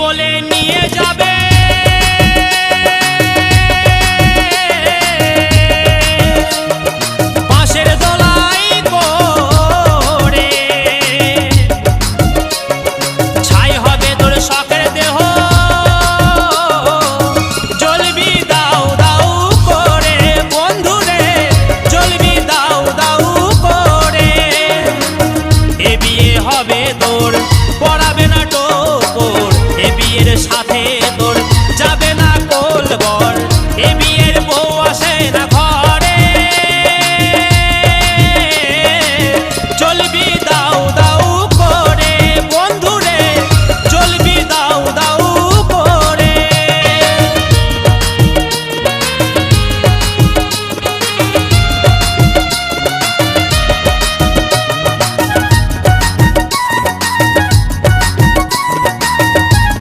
বলে নিয়ে যাবে বাঁশের দোলাই করে, ছাই হবে তোর শখের দেহ, জ্বলবি দাউ দাউ করে বন্ধুরে, জ্বলবি দাউ দাউ করে। এ বিয়ে হবে তোর, পড়াবে না টোপর, এ বিয়ের সাথে